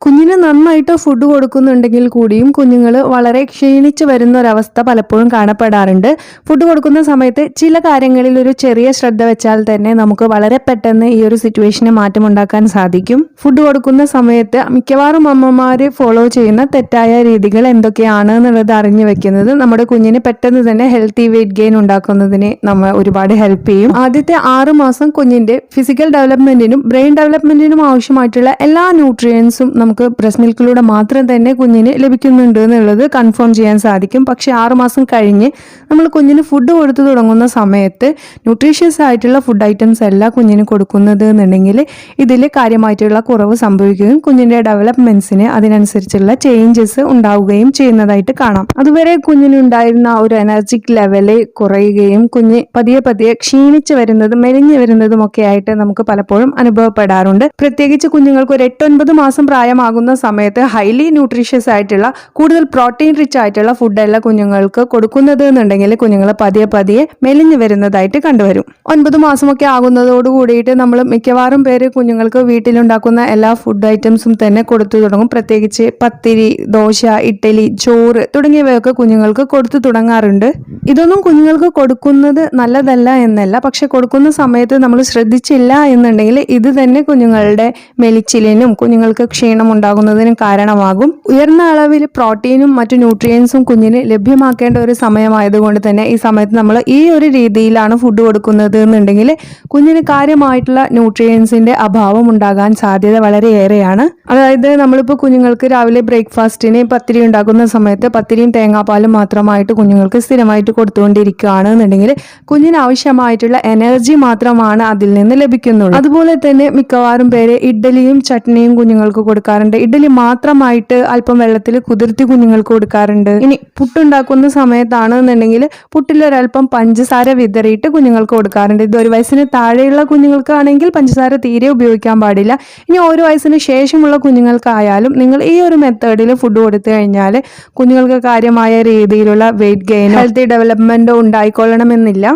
കുഞ്ഞിന് നന്നായിട്ട് ഫുഡ് കൊടുക്കുന്നുണ്ടെങ്കിൽ കൂടിയും കുഞ്ഞുങ്ങൾ വളരെ ക്ഷീണിച്ച് വരുന്ന ഒരവസ്ഥ പലപ്പോഴും കാണപ്പെടാറുണ്ട്. ഫുഡ് കൊടുക്കുന്ന സമയത്ത് ചില കാര്യങ്ങളിൽ ഒരു ചെറിയ ശ്രദ്ധ വെച്ചാൽ തന്നെ നമുക്ക് വളരെ പെട്ടെന്ന് ഈ ഒരു സിറ്റുവേഷന് മാറ്റമുണ്ടാക്കാൻ സാധിക്കും. ഫുഡ് കൊടുക്കുന്ന സമയത്ത് മിക്കവാറും അമ്മമാർ ഫോളോ ചെയ്യുന്ന തെറ്റായ രീതികൾ എന്തൊക്കെയാണ് എന്നുള്ളത് അറിഞ്ഞു വെക്കുന്നത് നമ്മുടെ കുഞ്ഞിന് പെട്ടെന്ന് തന്നെ ഹെൽത്തി വെയിറ്റ് ഗെയിൻ ഉണ്ടാക്കുന്നതിന് നമ്മൾ ഒരുപാട് ഹെൽപ്പ് ചെയ്യും. ആദ്യത്തെ 6 മാസം കുഞ്ഞിന്റെ ഫിസിക്കൽ ഡെവലപ്മെന്റിനും ബ്രെയിൻ ഡെവലപ്മെന്റിനും ആവശ്യമായിട്ടുള്ള എല്ലാ ന്യൂട്രിയൻസും നമുക്ക് ബ്രസ്റ്റ് മിൽക്കിലൂടെ മാത്രം തന്നെ കുഞ്ഞിന് ലഭിക്കുന്നുണ്ട് എന്നുള്ളത് കൺഫേം ചെയ്യാൻ സാധിക്കും. പക്ഷെ 6 മാസം കഴിഞ്ഞ് നമ്മൾ കുഞ്ഞിന് ഫുഡ് കൊടുത്തു തുടങ്ങുന്ന സമയത്ത് ന്യൂട്രീഷ്യസ് ആയിട്ടുള്ള ഫുഡ് ഐറ്റംസ് അല്ല കുഞ്ഞിന് കൊടുക്കുന്നത് എന്നുണ്ടെങ്കിൽ ഇതിൽ കാര്യമായിട്ടുള്ള കുറവ് സംഭവിക്കുകയും കുഞ്ഞിന്റെ ഡെവലപ്മെന്റ്സിന് അതിനനുസരിച്ചുള്ള ചേഞ്ചസ് ഉണ്ടാവുകയും ചെയ്യുന്നതായിട്ട് കാണാം. അതുവരെ കുഞ്ഞിനുണ്ടായിരുന്ന ഒരു എനർജിക് ലെവല് കുറയുകയും കുഞ്ഞ് പതിയെ പതിയെ ക്ഷീണിച്ച് വരുന്നതും മെലിഞ്ഞു വരുന്നതും ഒക്കെ ആയിട്ട് നമുക്ക് പലപ്പോഴും അനുഭവപ്പെടാറുണ്ട്. പ്രത്യേകിച്ച് കുഞ്ഞുങ്ങൾക്ക് ഒരു 8-9 മാസം പ്രായമാകുന്ന സമയത്ത് ഹൈലി ന്യൂട്രീഷ്യസ് ആയിട്ടുള്ള കൂടുതൽ പ്രോട്ടീൻ റിച്ച് ആയിട്ടുള്ള ഫുഡല്ല കുഞ്ഞുങ്ങൾക്ക് കൊടുക്കുന്നത് എന്നുണ്ടെങ്കിൽ കുഞ്ഞുങ്ങൾ പതിയെ പതിയെ മെലിഞ്ഞു വരുന്നതായിട്ട് കണ്ടുവരും. 9 മാസമൊക്കെ ആകുന്നതോട് കൂടിയിട്ട് നമ്മൾ മിക്കവാറും പേര് കുഞ്ഞുങ്ങൾക്ക് വീട്ടിലുണ്ടാക്കുന്ന എല്ലാ ഫുഡ് ഐറ്റംസും തന്നെ കൊടുത്തു തുടങ്ങും. പ്രത്യേകിച്ച് പത്തിരി, ദോശ, ഇഡ്ഡലി, ചോറ് തുടങ്ങിയവയൊക്കെ കുഞ്ഞുങ്ങൾക്ക് കൊടുത്തു തുടങ്ങാറുണ്ട്. ഇതൊന്നും കുഞ്ഞുങ്ങൾക്ക് കൊടുക്കുന്നത് നല്ലതല്ല എന്നല്ല, പക്ഷെ കൊടുക്കുന്ന സമയത്ത് നമ്മൾ ശ്രദ്ധിച്ചില്ല എന്നുണ്ടെങ്കിൽ ഇത് തന്നെ കുഞ്ഞുങ്ങളുടെ മെലിച്ചിലിനും കുഞ്ഞുങ്ങൾക്ക് ക്ഷീണം ഉണ്ടാകുന്നതിനും കാരണമാകും. ഉയർന്ന അളവിൽ പ്രോട്ടീനും മറ്റു ന്യൂട്രിയൻസും കുഞ്ഞിന് ലഭ്യമാക്കേണ്ട ഒരു സമയമായതുകൊണ്ട് തന്നെ ഈ സമയത്ത് നമ്മൾ ഈ ഒരു രീതിയിലാണ് ഫുഡ് കൊടുക്കുന്നത് എന്നുണ്ടെങ്കിൽ കുഞ്ഞിന് കാര്യമായിട്ടുള്ള ന്യൂട്രിയൻസിന്റെ അഭാവം ഉണ്ടാകാൻ സാധ്യത വളരെയേറെയാണ്. അതായത് നമ്മളിപ്പോൾ കുഞ്ഞുങ്ങൾക്ക് രാവിലെ ബ്രേക്ക്ഫാസ്റ്റിന് പത്തിരി ഉണ്ടാക്കുന്ന സമയത്ത് പത്തിരിയും തേങ്ങാപ്പാലും മാത്രമായിട്ട് കുഞ്ഞുങ്ങൾക്ക് സ്ഥിരമായിട്ട് കൊടുത്തുകൊണ്ടിരിക്കുകയാണ് എന്നുണ്ടെങ്കിൽ കുഞ്ഞിന് ആവശ്യമായിട്ടുള്ള എനർജി മാത്രമാണ് അതിൽ നിന്ന് ലഭിക്കുന്നുള്ളൂ. അതുപോലെ തന്നെ മിക്കവാറും പേര് ഇഡ്ഡലിയും ചട്നിയും കുഞ്ഞുങ്ങൾക്ക് കൊടുക്കാറുണ്ട്. ഇഡ്ഡലി മാത്രമായിട്ട് അല്പം വെള്ളത്തിൽ കുതിർത്തി കുഞ്ഞുങ്ങൾക്ക് കൊടുക്കാറുണ്ട്. ഇനി പുട്ടുണ്ടാക്കുന്ന സമയത്താണ് എന്നുണ്ടെങ്കിൽ പുട്ടിലൊരൽപ്പം പഞ്ചസാര വിതറിയിട്ട് കുഞ്ഞുങ്ങൾക്ക് കൊടുക്കാറുണ്ട്. ഇത് 1 വയസ്സിന് താഴെയുള്ള കുഞ്ഞുങ്ങൾക്കാണെങ്കിൽ പഞ്ചസാര തീരെ ഉപയോഗിക്കാൻ പാടില്ല. ഇനി 1 വയസ്സിന് ശേഷമുള്ള കുഞ്ഞുങ്ങൾക്കായാലും നിങ്ങൾ ഈ ഒരു മെത്തേഡിൽ ഫുഡ് കൊടുത്തു കഴിഞ്ഞാൽ കുഞ്ഞുങ്ങൾക്ക് കാര്യമായ രീതിയിലുള്ള വെയിറ്റ് ഗെയിൻ, ഹെൽത്തി ഡെവലപ്മെന്റോ ഉണ്ടായിക്കൊള്ളണമെന്നില്ല.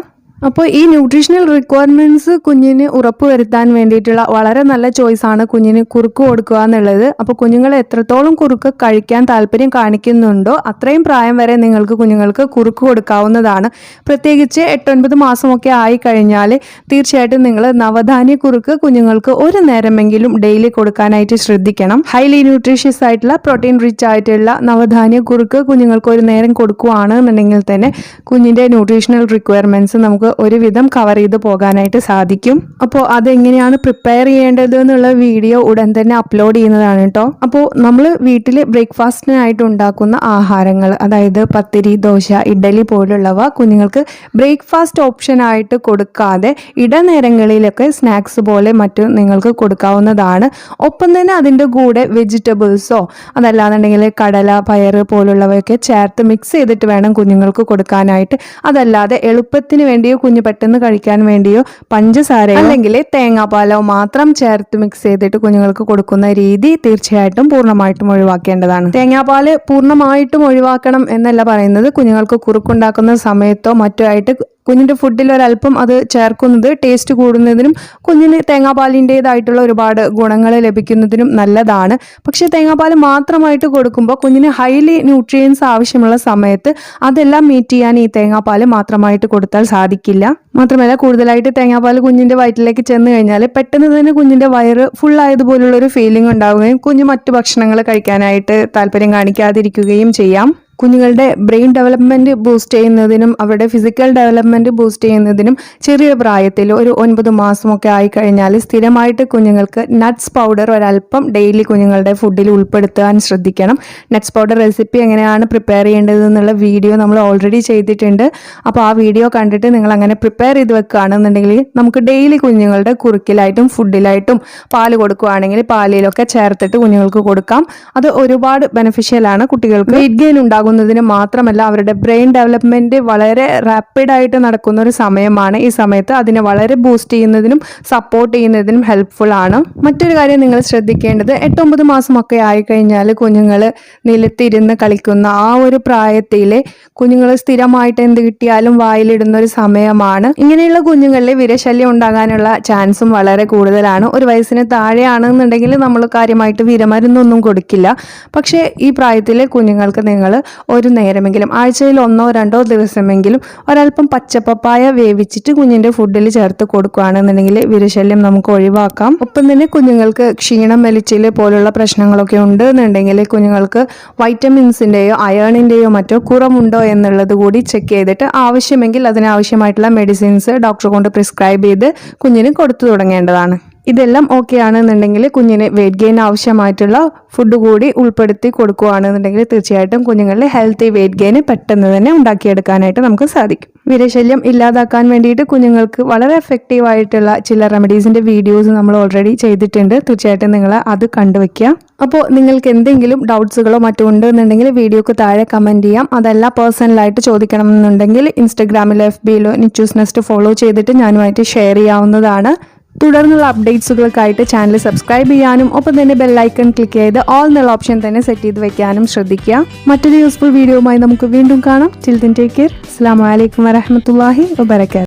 അപ്പോൾ ഈ ന്യൂട്രീഷണൽ റിക്വയർമെന്റ്സ് കുഞ്ഞിന് ഉറപ്പുവരുത്താൻ വേണ്ടിയിട്ടുള്ള വളരെ നല്ല ചോയ്സ് ആണ് കുഞ്ഞിന് കുറുക്ക് കൊടുക്കുക എന്നുള്ളത്. അപ്പോൾ കുഞ്ഞുങ്ങൾ എത്രത്തോളം കുറുക്ക് കഴിക്കാൻ താല്പര്യം കാണിക്കുന്നുണ്ടോ അത്രയും പ്രായം വരെ നിങ്ങൾക്ക് കുഞ്ഞുങ്ങൾക്ക് കുറുക്ക് കൊടുക്കാവുന്നതാണ്. പ്രത്യേകിച്ച് 8-9 മാസമൊക്കെ ആയി കഴിഞ്ഞാൽ തീർച്ചയായിട്ടും നിങ്ങൾ നവധാന്യ കുറുക്ക് കുഞ്ഞുങ്ങൾക്ക് ഒരു നേരമെങ്കിലും ഡെയിലി കൊടുക്കാനായിട്ട് ശ്രദ്ധിക്കണം. ഹൈലി ന്യൂട്രീഷ്യസ് ആയിട്ടുള്ള പ്രോട്ടീൻ റിച്ച് ആയിട്ടുള്ള നവധാന്യ കുറുക്ക് കുഞ്ഞുങ്ങൾക്ക് ഒരു നേരം കൊടുക്കുകയാണ് എന്നുണ്ടെങ്കിൽ തന്നെ കുഞ്ഞിന്റെ ന്യൂട്രീഷണൽ റിക്വയർമെന്റ്സ് നമുക്ക് ഒരുവിധം കവർ ചെയ്ത് പോകാനായിട്ട് സാധിക്കും. അപ്പോൾ അതെങ്ങനെയാണ് പ്രിപ്പയർ ചെയ്യേണ്ടത് എന്നുള്ള വീഡിയോ ഉടൻ തന്നെ അപ്ലോഡ് ചെയ്യുന്നതാണ് കേട്ടോ. അപ്പോൾ നമ്മൾ വീട്ടിൽ ബ്രേക്ക്ഫാസ്റ്റിനായിട്ട് ഉണ്ടാക്കുന്ന ആഹാരങ്ങൾ, അതായത് പത്തിരി, ദോശ, ഇഡ്ഡലി പോലുള്ളവ കുഞ്ഞുങ്ങൾക്ക് ബ്രേക്ക്ഫാസ്റ്റ് ഓപ്ഷനായിട്ട് കൊടുക്കാതെ ഇടനേരങ്ങളിലൊക്കെ സ്നാക്സ് പോലെ മറ്റും നിങ്ങൾക്ക് കൊടുക്കാവുന്നതാണ്. ഒപ്പം തന്നെ അതിൻ്റെ കൂടെ വെജിറ്റബിൾസോ അതല്ലാന്നുണ്ടെങ്കിൽ കടല, പയറ് പോലുള്ളവയൊക്കെ ചേർത്ത് മിക്സ് ചെയ്തിട്ട് വേണം കുഞ്ഞുങ്ങൾക്ക് കൊടുക്കാനായിട്ട്. അതല്ലാതെ എളുപ്പത്തിന് വേണ്ടിയോ കുഞ്ഞ് പെട്ടെന്ന് കഴിക്കാൻ വേണ്ടിയോ പഞ്ചസാരയോ അല്ലെങ്കിൽ തേങ്ങാപ്പാലോ മാത്രം ചേർത്ത് മിക്സ് ചെയ്തിട്ട് കുഞ്ഞുങ്ങൾക്ക് കൊടുക്കുന്ന രീതി തീർച്ചയായിട്ടും പൂർണ്ണമായിട്ടും ഒഴിവാക്കേണ്ടതാണ്. തേങ്ങാപ്പാല് പൂർണ്ണമായിട്ടും ഒഴിവാക്കണം എന്നല്ല പറയുന്നത്. കുഞ്ഞുങ്ങൾക്ക് കുറുക്കുണ്ടാക്കുന്ന സമയത്തോ മറ്റോ ആയിട്ട് കുഞ്ഞിൻ്റെ ഫുഡിൽ ഒരല്പം അത് ചേർക്കുന്നത് ടേസ്റ്റ് കൂടുന്നതിനും കുഞ്ഞിന് തേങ്ങാപ്പാലിൻ്റെതായിട്ടുള്ള ഒരുപാട് ഗുണങ്ങൾ ലഭിക്കുന്നതിനും നല്ലതാണ്. പക്ഷേ തേങ്ങാപ്പാൽ മാത്രമായിട്ട് കൊടുക്കുമ്പോൾ കുഞ്ഞിന് ഹൈലി ന്യൂട്രിയൻസ് ആവശ്യമുള്ള സമയത്ത് അതെല്ലാം മീറ്റ് ചെയ്യാൻ ഈ തേങ്ങാപ്പാൽ മാത്രമായിട്ട് കൊടുത്താൽ സാധിക്കില്ല. മാത്രമല്ല കൂടുതലായിട്ട് തേങ്ങാപ്പാൽ കുഞ്ഞിൻ്റെ വയറ്റിലേക്ക് ചെന്ന് കഴിഞ്ഞാൽ പെട്ടെന്ന് തന്നെ കുഞ്ഞിൻ്റെ വയറ് ഫുൾ ആയതുപോലുള്ള ഒരു ഫീലിംഗ് ഉണ്ടാവുകയും കുഞ്ഞ് മറ്റു ഭക്ഷണങ്ങൾ കഴിക്കാനായിട്ട് താല്പര്യം കാണിക്കാതിരിക്കുകയും ചെയ്യാം. കുഞ്ഞുങ്ങളുടെ ബ്രെയിൻ ഡെവലപ്മെന്റ് ബൂസ്റ്റ് ചെയ്യുന്നതിനും അവരുടെ ഫിസിക്കൽ ഡെവലപ്മെന്റ് ബൂസ്റ്റ് ചെയ്യുന്നതിനും ചെറിയ പ്രായത്തിൽ ഒരു 9 മാസമൊക്കെ ആയിക്കഴിഞ്ഞാൽ സ്ഥിരമായിട്ട് കുഞ്ഞുങ്ങൾക്ക് നട്ട്സ് പൗഡർ ഒരല്പം ഡെയിലി കുഞ്ഞുങ്ങളുടെ ഫുഡിൽ ഉൾപ്പെടുത്താൻ ശ്രദ്ധിക്കണം. നട്ട്സ് പൗഡർ റെസിപ്പി എങ്ങനെയാണ് പ്രിപ്പയർ ചെയ്യേണ്ടത് എന്നുള്ള വീഡിയോ നമ്മൾ ഓൾറെഡി ചെയ്തിട്ടുണ്ട്. അപ്പോൾ ആ വീഡിയോ കണ്ടിട്ട് നിങ്ങൾ അങ്ങനെ പ്രിപ്പയർ ചെയ്ത് വെക്കുകയാണെന്നുണ്ടെങ്കിൽ നമുക്ക് ഡെയിലി കുഞ്ഞുങ്ങളുടെ കുറുക്കിലായിട്ടും ഫുഡിലായിട്ടും പാല് കൊടുക്കുകയാണെങ്കിൽ പാലിലൊക്കെ ചേർത്തിട്ട് കുഞ്ഞുങ്ങൾക്ക് കൊടുക്കാം. അത് ഒരുപാട് ബെനിഫിഷ്യൽ ആണ്. കുട്ടികൾക്ക് വെയിറ്റ് ഗെയിൻ ഉണ്ടാകുന്ന ഉണ്ടാകുന്നതിന് മാത്രമല്ല അവരുടെ ബ്രെയിൻ ഡെവലപ്മെൻറ്റ് വളരെ റാപ്പിഡായിട്ട് നടക്കുന്ന ഒരു സമയമാണ് ഈ സമയത്ത്. അതിനെ വളരെ ബൂസ്റ്റ് ചെയ്യുന്നതിനും സപ്പോർട്ട് ചെയ്യുന്നതിനും ഹെൽപ്ഫുൾ ആണ്. മറ്റൊരു കാര്യം നിങ്ങൾ ശ്രദ്ധിക്കേണ്ടത് 8-9 മാസമൊക്കെ ആയിക്കഴിഞ്ഞാൽ കുഞ്ഞുങ്ങൾ നിലത്തിരുന്ന് കളിക്കുന്ന ആ ഒരു പ്രായത്തിലെ കുഞ്ഞുങ്ങൾ സ്ഥിരമായിട്ട് എന്ത് കിട്ടിയാലും വായിലിടുന്ന ഒരു സമയമാണ്. ഇങ്ങനെയുള്ള കുഞ്ഞുങ്ങളിൽ വിരശല്യം ഉണ്ടാകാനുള്ള ചാൻസും വളരെ കൂടുതലാണ്. ഒരു വയസ്സിന് താഴെയാണെന്നുണ്ടെങ്കിൽ നമ്മൾ കാര്യമായിട്ട് വിരമരുന്നൊന്നും കൊടുക്കില്ല. പക്ഷേ ഈ പ്രായത്തിലെ കുഞ്ഞുങ്ങൾക്ക് നിങ്ങൾ ഒരു നേരമെങ്കിലും ആഴ്ചയിൽ 1-2 ദിവസമെങ്കിലും ഒരല്പം പച്ചപ്പപ്പായ വേവിച്ചിട്ട് കുഞ്ഞിൻ്റെ ഫുഡിൽ ചേർത്ത് കൊടുക്കുകയാണെന്നുണ്ടെങ്കിൽ വിരശല്യം നമുക്ക് ഒഴിവാക്കാം. ഒപ്പം തന്നെ കുഞ്ഞുങ്ങൾക്ക് ക്ഷീണം, വലിച്ചിൽ പോലുള്ള പ്രശ്നങ്ങളൊക്കെ ഉണ്ട് എന്നുണ്ടെങ്കിൽ കുഞ്ഞുങ്ങൾക്ക് വൈറ്റമിൻസിൻ്റെയോ അയേണിൻ്റെയോ മറ്റോ കുറവുണ്ടോ എന്നുള്ളത് കൂടി ചെക്ക് ചെയ്തിട്ട് ആവശ്യമെങ്കിൽ അതിനാവശ്യമായിട്ടുള്ള മെഡിസിൻസ് ഡോക്ടർ കൊണ്ട് പ്രിസ്ക്രൈബ് ചെയ്ത് കുഞ്ഞിന് കൊടുത്തു തുടങ്ങേണ്ടതാണ്. ഇതെല്ലാം ഓക്കെ ആണെന്നുണ്ടെങ്കിൽ കുഞ്ഞിന് വെയിറ്റ് ഗെയിൻ ആവശ്യമായിട്ടുള്ള ഫുഡ് കൂടി ഉൾപ്പെടുത്തി കൊടുക്കുകയാണെന്നുണ്ടെങ്കിൽ തീർച്ചയായിട്ടും കുഞ്ഞുങ്ങളിൽ ഹെൽത്തി വെയിറ്റ് ഗെയിൻ പെട്ടെന്ന് തന്നെ ഉണ്ടാക്കിയെടുക്കാനായിട്ട് നമുക്ക് സാധിക്കും. വിരശല്യം ഇല്ലാതാക്കാൻ വേണ്ടിയിട്ട് കുഞ്ഞുങ്ങൾക്ക് വളരെ എഫക്റ്റീവ് ആയിട്ടുള്ള ചില റെമഡീസിൻ്റെ വീഡിയോസ് നമ്മൾ ഓൾറെഡി ചെയ്തിട്ടുണ്ട്. തീർച്ചയായിട്ടും നിങ്ങൾ അത് കണ്ടുവയ്ക്കുക. അപ്പോൾ നിങ്ങൾക്ക് എന്തെങ്കിലും ഡൗട്ട്സുകളോ മറ്റോ ഉണ്ടെന്നുണ്ടെങ്കിൽ വീഡിയോക്ക് താഴെ കമൻറ്റ് ചെയ്യാം. അതല്ല പേഴ്സണലായിട്ട് ചോദിക്കണം എന്നുണ്ടെങ്കിൽ ഇൻസ്റ്റഗ്രാമിലോ FBയിലോ നിച്ചൂസ് നെസ്റ്റ് ഫോളോ ചെയ്തിട്ട് ഞാനുമായിട്ട് ഷെയർ ചെയ്യാവുന്നതാണ്. തുടർന്നുള്ള അപ്ഡേറ്റ്സുകൾക്കായിട്ട് ചാനൽ സബ്സ്ക്രൈബ് ചെയ്യാനും ഒപ്പം തന്നെ ബെല്ലൈക്കൺ ക്ലിക്ക് ചെയ്ത് ഓൾ എന്നുള്ള ഓപ്ഷൻ തന്നെ സെറ്റ് ചെയ്ത് വെക്കാനും ശ്രദ്ധിക്കുക. മറ്റൊരു യൂസ്ഫുൾ വീഡിയോയുമായി നമുക്ക് വീണ്ടും കാണാം. Till then take care. അസ്സലാമു അലൈക്കും വറഹ്മത്തുള്ളാഹി വബറകാതുഹു.